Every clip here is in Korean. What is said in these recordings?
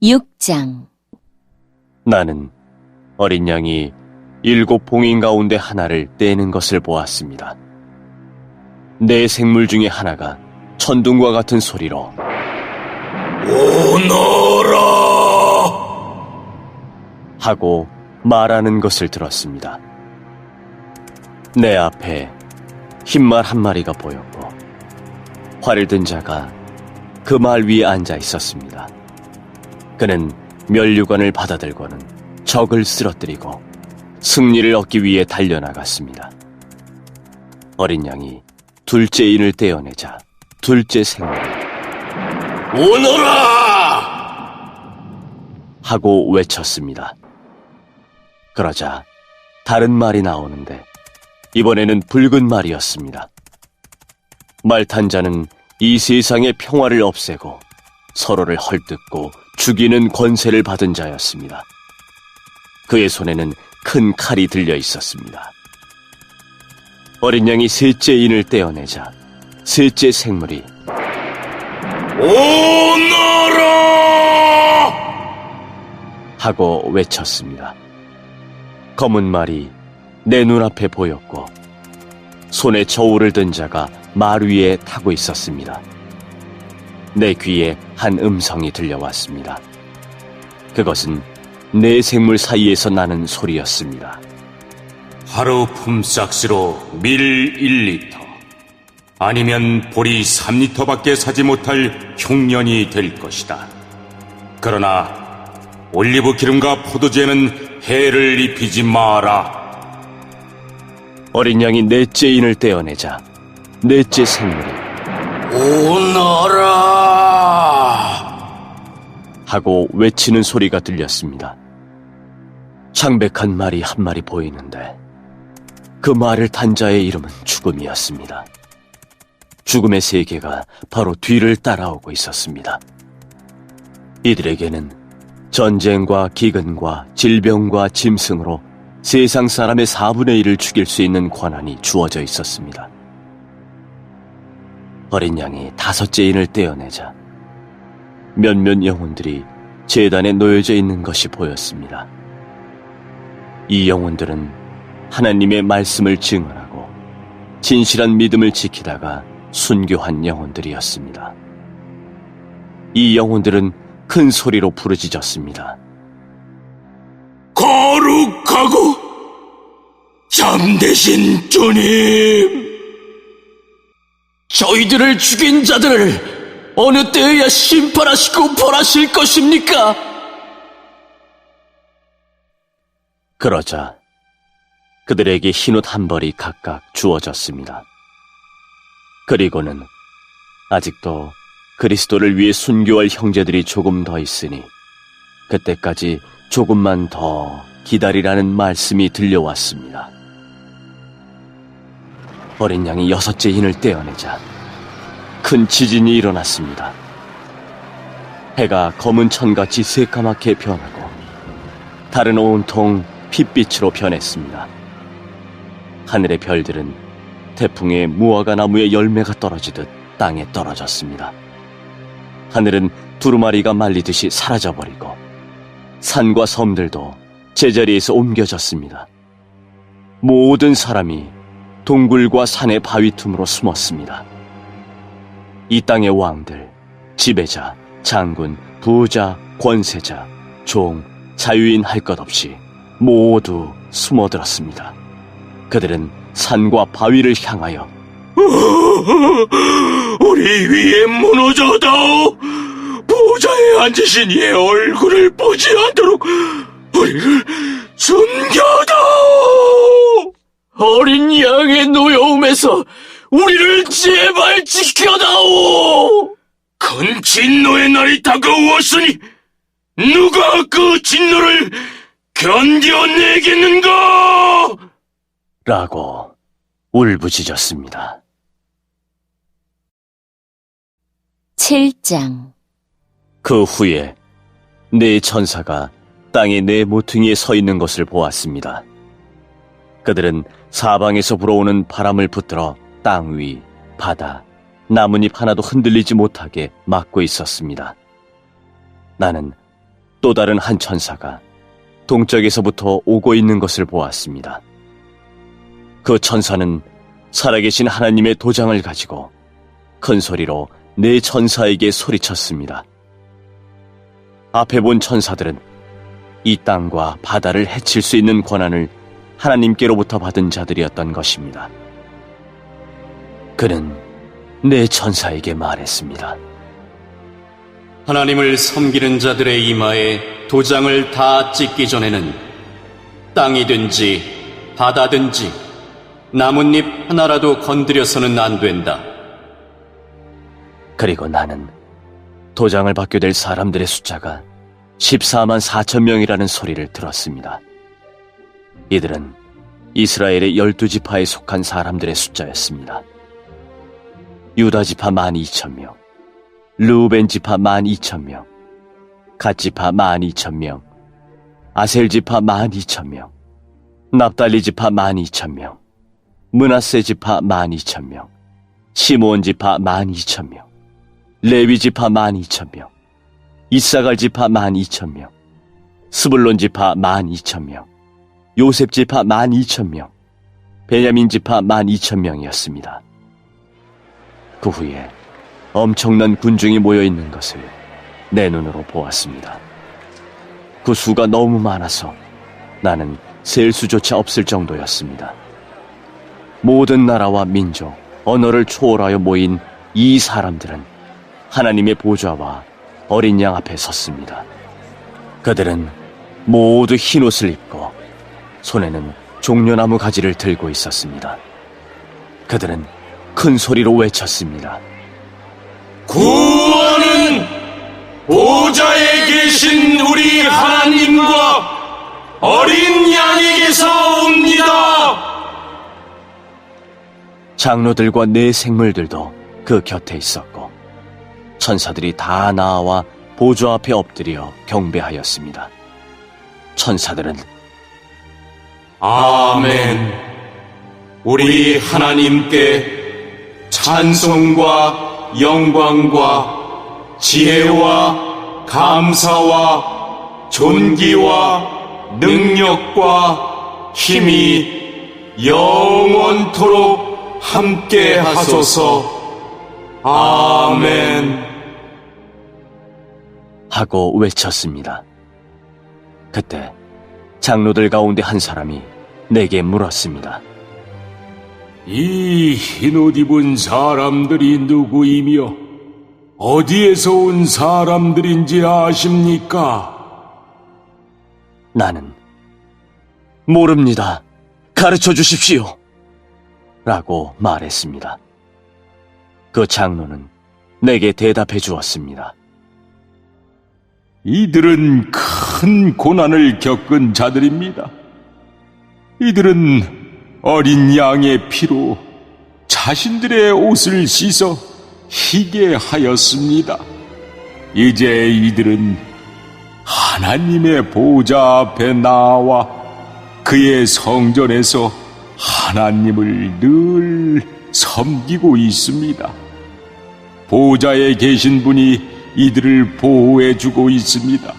6장. 나는 어린 양이 7 봉인 가운데 하나를 떼는 것을 보았습니다. 네 생물 중에 하나가 천둥과 같은 소리로 오너라 하고 말하는 것을 들었습니다. 내 앞에 흰말 한 마리가 보였고 활을 든 자가 그 말 위에 앉아 있었습니다. 그는 면류관을 받아들고는 적을 쓰러뜨리고 승리를 얻기 위해 달려나갔습니다. 어린 양이 둘째 인을 떼어내자 둘째 생물이 오너라 하고 외쳤습니다. 그러자 다른 말이 나오는데 이번에는 붉은 말이었습니다. 말 탄 자는 이 세상의 평화를 없애고 서로를 헐뜯고 죽이는 권세를 받은 자였습니다. 그의 손에는 큰 칼이 들려 있었습니다. 어린 양이 셋째 인을 떼어내자 셋째 생물이 오너라 하고 외쳤습니다. 검은 말이 내 눈앞에 보였고 손에 저울을 든 자가 말 위에 타고 있었습니다. 내 귀에 한 음성이 들려왔습니다. 그것은 네 생물 사이에서 나는 소리였습니다. 하루 품삯으로 밀 1리터 아니면 보리 3리터밖에 사지 못할 흉년이 될 것이다. 그러나 올리브 기름과 포도주에는 해를 입히지 마라. 어린 양이 넷째 인을 떼어내자 넷째 생물이 오너라 하고 외치는 소리가 들렸습니다. 창백한 말이 한 마리 보이는데 그 말을 탄 자의 이름은 죽음이었습니다. 죽음의 세계가 바로 뒤를 따라오고 있었습니다. 이들에게는 전쟁과 기근과 질병과 짐승으로 세상 사람의 4분의 1을 죽일 수 있는 권한이 주어져 있었습니다. 어린 양이 다섯째 인을 떼어내자 몇몇 영혼들이 제단에 놓여져 있는 것이 보였습니다. 이 영혼들은 하나님의 말씀을 증언하고 진실한 믿음을 지키다가 순교한 영혼들이었습니다. 이 영혼들은 큰 소리로 부르짖었습니다. 거룩하고 참되신 주님, 저희들을 죽인 자들을 어느 때에야 심판하시고 벌하실 것입니까? 그러자 그들에게 흰옷 한 벌이 각각 주어졌습니다. 그리고는 아직도 그리스도를 위해 순교할 형제들이 조금 더 있으니 그때까지 조금만 더 기다리라는 말씀이 들려왔습니다. 어린 양이 여섯째 인을 떼어내자 큰 지진이 일어났습니다. 해가 검은 천같이 새까맣게 변하고 달은 온통 핏빛으로 변했습니다. 하늘의 별들은 태풍에 무화과 나무의 열매가 떨어지듯 땅에 떨어졌습니다. 하늘은 두루마리가 말리듯이 사라져버리고 산과 섬들도 제자리에서 옮겨졌습니다. 모든 사람이 동굴과 산의 바위 틈으로 숨었습니다. 이 땅의 왕들, 지배자, 장군, 부자, 권세자, 종, 자유인 할 것 없이 모두 숨어들었습니다. 그들은 산과 바위를 향하여 우리 위에 무너져다오. 보좌에 앉으신 이의 얼굴을 보지 않도록 우리를 숨겨다오. 어린 양의 노여움에서 우리를 제발 지켜다오. 큰 진노의 날이 다가왔으니 누가 그 진노를 견뎌내겠는가? 라고 울부짖었습니다. 7장. 그 후에 네 천사가 땅의 네 모퉁이에 서 있는 것을 보았습니다. 그들은 사방에서 불어오는 바람을 붙들어 땅 위, 바다, 나뭇잎 하나도 흔들리지 못하게 막고 있었습니다. 나는 또 다른 한 천사가 동쪽에서부터 오고 있는 것을 보았습니다. 그 천사는 살아계신 하나님의 도장을 가지고 큰 소리로 네 천사에게 소리쳤습니다. 앞에 본 천사들은 이 땅과 바다를 해칠 수 있는 권한을 하나님께로부터 받은 자들이었던 것입니다. 그는 네 천사에게 말했습니다. 하나님을 섬기는 자들의 이마에 도장을 다 찍기 전에는 땅이든지 바다든지 나뭇잎 하나라도 건드려서는 안 된다. 그리고 나는 도장을 받게 될 사람들의 숫자가 14만 4천 명이라는 소리를 들었습니다. 이들은 이스라엘의 12지파에 속한 사람들의 숫자였습니다. 유다지파 12,000명, 르우벤지파 12,000명, 갓지파 12,000명, 아셀지파 12,000명, 납달리지파 12,000명, 므낫세지파 12,000명, 시므온지파 12,000명, 레위지파 12,000명, 이사갈지파 12,000명, 스불론지파 12,000명, 요셉지파 12,000명, 베냐민지파 12,000명이었습니다. 그 후에 엄청난 군중이 모여있는 것을 내 눈으로 보았습니다. 그 수가 너무 많아서 나는 셀 수조차 없을 정도였습니다. 모든 나라와 민족, 언어를 초월하여 모인 이 사람들은 하나님의 보좌와 어린 양 앞에 섰습니다. 그들은 모두 흰옷을 입고 손에는 종려나무 가지를 들고 있었습니다. 그들은 큰 소리로 외쳤습니다. 구원은 보좌에 계신 우리 하나님과 어린 양에게서 옵니다. 장로들과 네 생물들도 그 곁에 있었고 천사들이 다 나와 보좌 앞에 엎드려 경배하였습니다. 천사들은 아멘. 우리 하나님께 찬송과 영광과 지혜와 감사와 존귀와 능력과 힘이 영원토록 함께 하소서. 아멘. 하고 외쳤습니다. 그때 장로들 가운데 한 사람이 내게 물었습니다. 이 흰옷 입은 사람들이 누구이며 어디에서 온 사람들인지 아십니까? 나는 모릅니다. 가르쳐 주십시오. 라고 말했습니다. 그 장로는 내게 대답해 주었습니다. 이들은 큰 고난을 겪은 자들입니다. 이들은 어린 양의 피로 자신들의 옷을 씻어 희게 하였습니다. 이제 이들은 하나님의 보좌 앞에 나와 그의 성전에서 하나님을 늘 섬기고 있습니다. 보좌에 계신 분이 이들을 보호해주고 있습니다.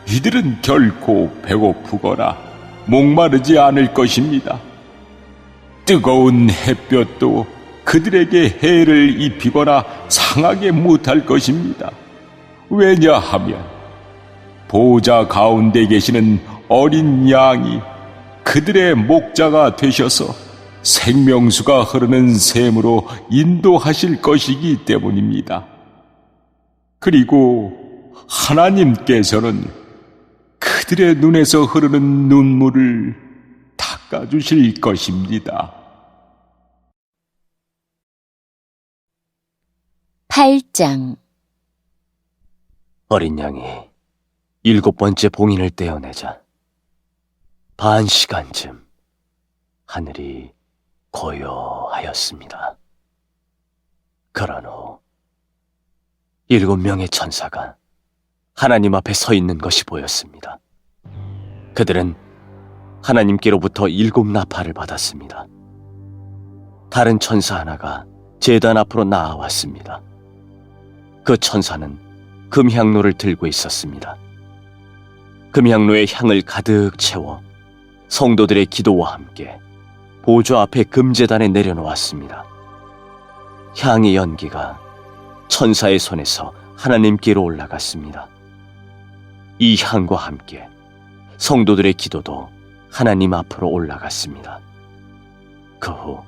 이들은 결코 배고프거나 목마르지 않을 것입니다. 뜨거운 햇볕도 그들에게 해를 입히거나 상하게 못할 것입니다. 왜냐하면 보좌 가운데 계시는 어린 양이 그들의 목자가 되셔서 생명수가 흐르는 샘으로 인도하실 것이기 때문입니다. 그리고 하나님께서는 그들의 눈에서 흐르는 눈물을 닦아주실 것입니다. 8장. 어린 양이 7번째 봉인을 떼어내자 반 시간쯤 하늘이 고요하였습니다. 그런 후 7명의 천사가 하나님 앞에 서 있는 것이 보였습니다. 그들은 하나님께로부터 7 나팔을 받았습니다. 다른 천사 하나가 제단 앞으로 나아왔습니다. 그 천사는 금향로를 들고 있었습니다. 금향로에 향을 가득 채워 성도들의 기도와 함께 보좌 앞에 금제단에 내려놓았습니다. 향의 연기가 천사의 손에서 하나님께로 올라갔습니다. 이 향과 함께 성도들의 기도도 하나님 앞으로 올라갔습니다. 그 후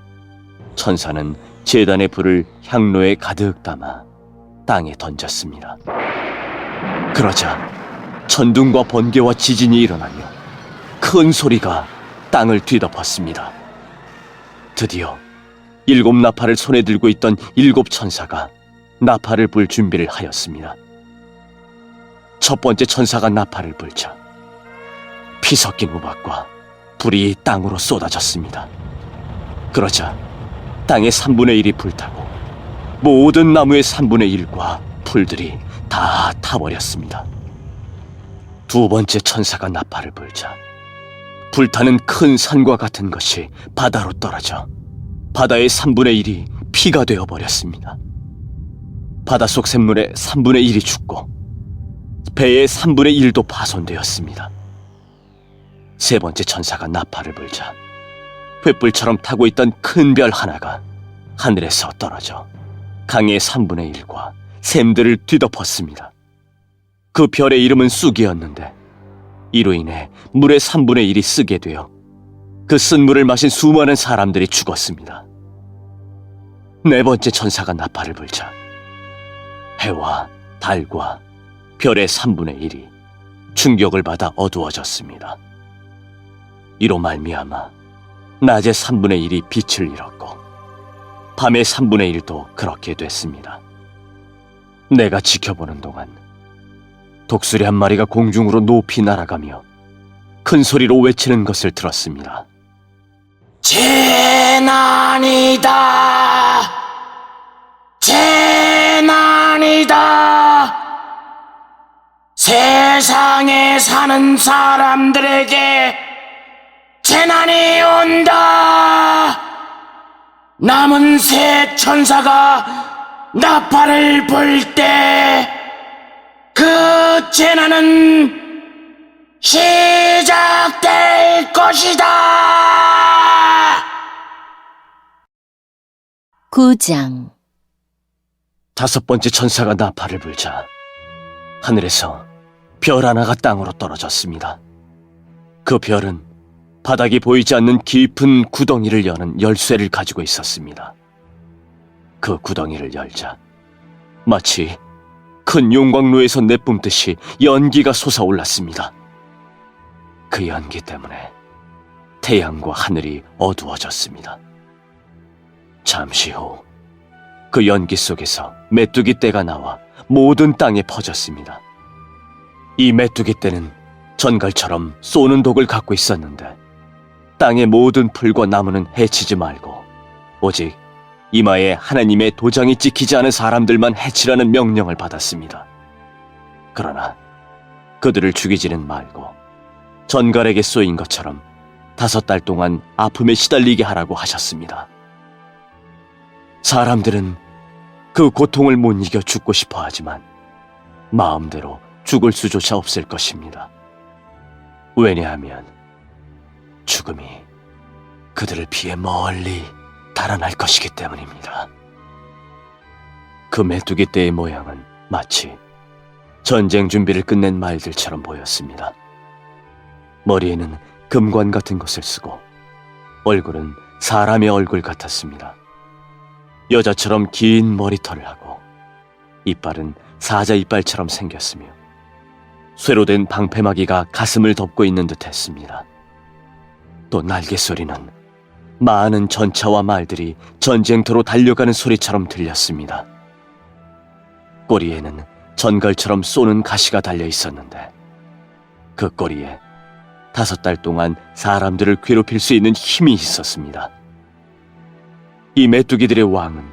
천사는 제단의 불을 향로에 가득 담아 땅에 던졌습니다. 그러자 천둥과 번개와 지진이 일어나며 큰 소리가 땅을 뒤덮었습니다. 드디어 7 나팔을 손에 들고 있던 7 천사가 나팔을 불 준비를 하였습니다. 첫 번째 천사가 나팔을 불자 피 섞인 우박과 불이 땅으로 쏟아졌습니다. 그러자 땅의 3분의 1이 불타고 모든 나무의 3분의 1과 풀들이 다 타버렸습니다. 두 번째 천사가 나팔을 불자 불타는 큰 산과 같은 것이 바다로 떨어져 바다의 3분의 1이 피가 되어버렸습니다. 바닷속 샘물의 3분의 1이 죽고 배의 3분의 1도 파손되었습니다. 세 번째 천사가 나팔을 불자 횃불처럼 타고 있던 큰 별 하나가 하늘에서 떨어져 강의 3분의 1과 샘들을 뒤덮었습니다. 그 별의 이름은 쑥이었는데 이로 인해 물의 3분의 1이 쓰게 되어 그 쓴 물을 마신 수많은 사람들이 죽었습니다. 네 번째 천사가 나팔을 불자 해와 달과 별의 3분의 1이 충격을 받아 어두워졌습니다. 이로 말미암아 낮의 3분의 1이 빛을 잃었고 밤의 3분의 1도 그렇게 됐습니다. 내가 지켜보는 동안 독수리 한 마리가 공중으로 높이 날아가며 큰 소리로 외치는 것을 들었습니다. 재난이다! 재난이다! 세상에 사는 사람들에게 재난이 온다! 남은 세 천사가 나팔을 불 때 그 재난은 시작될 것이다! 9장. 다섯 번째 천사가 나팔을 불자 하늘에서 별 하나가 땅으로 떨어졌습니다. 그 별은 바닥이 보이지 않는 깊은 구덩이를 여는 열쇠를 가지고 있었습니다. 그 구덩이를 열자 마치 큰 용광로에서 내뿜듯이 연기가 솟아올랐습니다. 그 연기 때문에 태양과 하늘이 어두워졌습니다. 잠시 후 그 연기 속에서 메뚜기 떼가 나와 모든 땅에 퍼졌습니다. 이 메뚜기 떼는 전갈처럼 쏘는 독을 갖고 있었는데 땅의 모든 풀과 나무는 해치지 말고 오직 이마에 하나님의 도장이 찍히지 않은 사람들만 해치라는 명령을 받았습니다. 그러나 그들을 죽이지는 말고 전갈에게 쏘인 것처럼 5달 동안 아픔에 시달리게 하라고 하셨습니다. 사람들은 그 고통을 못 이겨 죽고 싶어 하지만 마음대로 죽을 수조차 없을 것입니다. 왜냐하면 죽음이 그들을 피해 멀리 달아날 것이기 때문입니다. 그 메뚜기 떼의 모양은 마치 전쟁 준비를 끝낸 말들처럼 보였습니다. 머리에는 금관 같은 것을 쓰고 얼굴은 사람의 얼굴 같았습니다. 여자처럼 긴 머리털을 하고 이빨은 사자 이빨처럼 생겼으며 쇠로 된 방패막이가 가슴을 덮고 있는 듯 했습니다. 또 날개소리는 많은 전차와 말들이 전쟁터로 달려가는 소리처럼 들렸습니다. 꼬리에는 전갈처럼 쏘는 가시가 달려 있었는데 그 꼬리에 5달 동안 사람들을 괴롭힐 수 있는 힘이 있었습니다. 이 메뚜기들의 왕은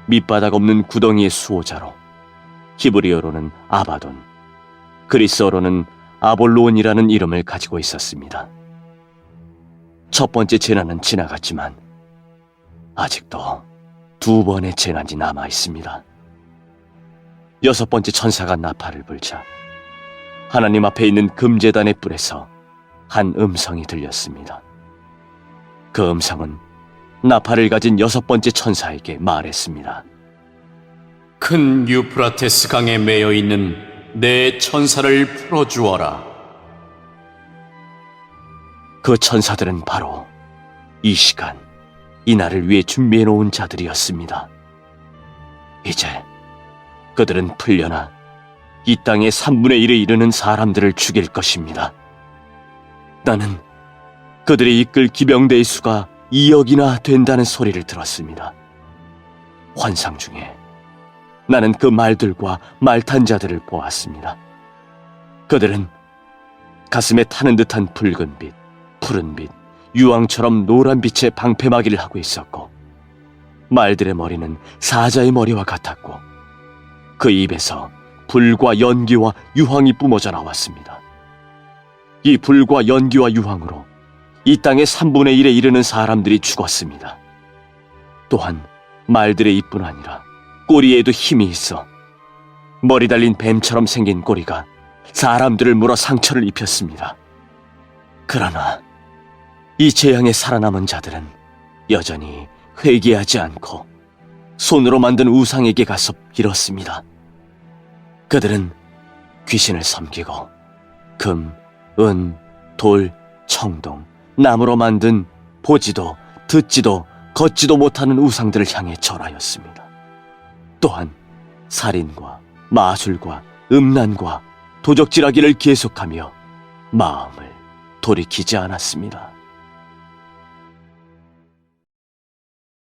밑바닥 없는 구덩이의 수호자로 히브리어로는 아바돈, 그리스어로는 아볼로온이라는 이름을 가지고 있었습니다. 첫 번째 재난은 지나갔지만 아직도 2번의 재난이 남아 있습니다. 6번째 천사가 나팔을 불자 하나님 앞에 있는 금제단의 뿔에서 한 음성이 들렸습니다. 그 음성은 나팔을 가진 6번째 천사에게 말했습니다. 큰 유프라테스 강에 매여 있는 내 천사를 풀어주어라. 그 천사들은 바로 이 시간, 이 날을 위해 준비해 놓은 자들이었습니다. 이제 그들은 풀려나 이 땅의 3분의 1에 이르는 사람들을 죽일 것입니다. 나는 그들이 이끌 기병대의 수가 2억이나 된다는 소리를 들었습니다. 환상 중에 나는 그 말들과 말 탄 자들을 보았습니다. 그들은 가슴에 타는 듯한 붉은 빛, 푸른 빛, 유황처럼 노란 빛의 방패막이를 하고 있었고, 말들의 머리는 사자의 머리와 같았고, 그 입에서 불과 연기와 유황이 뿜어져 나왔습니다. 이 불과 연기와 유황으로 이 땅의 3분의 1에 이르는 사람들이 죽었습니다. 또한 말들의 입뿐 아니라 꼬리에도 힘이 있어 머리 달린 뱀처럼 생긴 꼬리가 사람들을 물어 상처를 입혔습니다. 그러나 이 재앙에 살아남은 자들은 여전히 회개하지 않고 손으로 만든 우상에게 가서 빌었습니다. 그들은 귀신을 섬기고 금, 은, 돌, 청동, 나무로 만든 보지도 듣지도 걷지도 못하는 우상들을 향해 절하였습니다. 또한 살인과 마술과 음란과 도적질하기를 계속하며 마음을 돌이키지 않았습니다.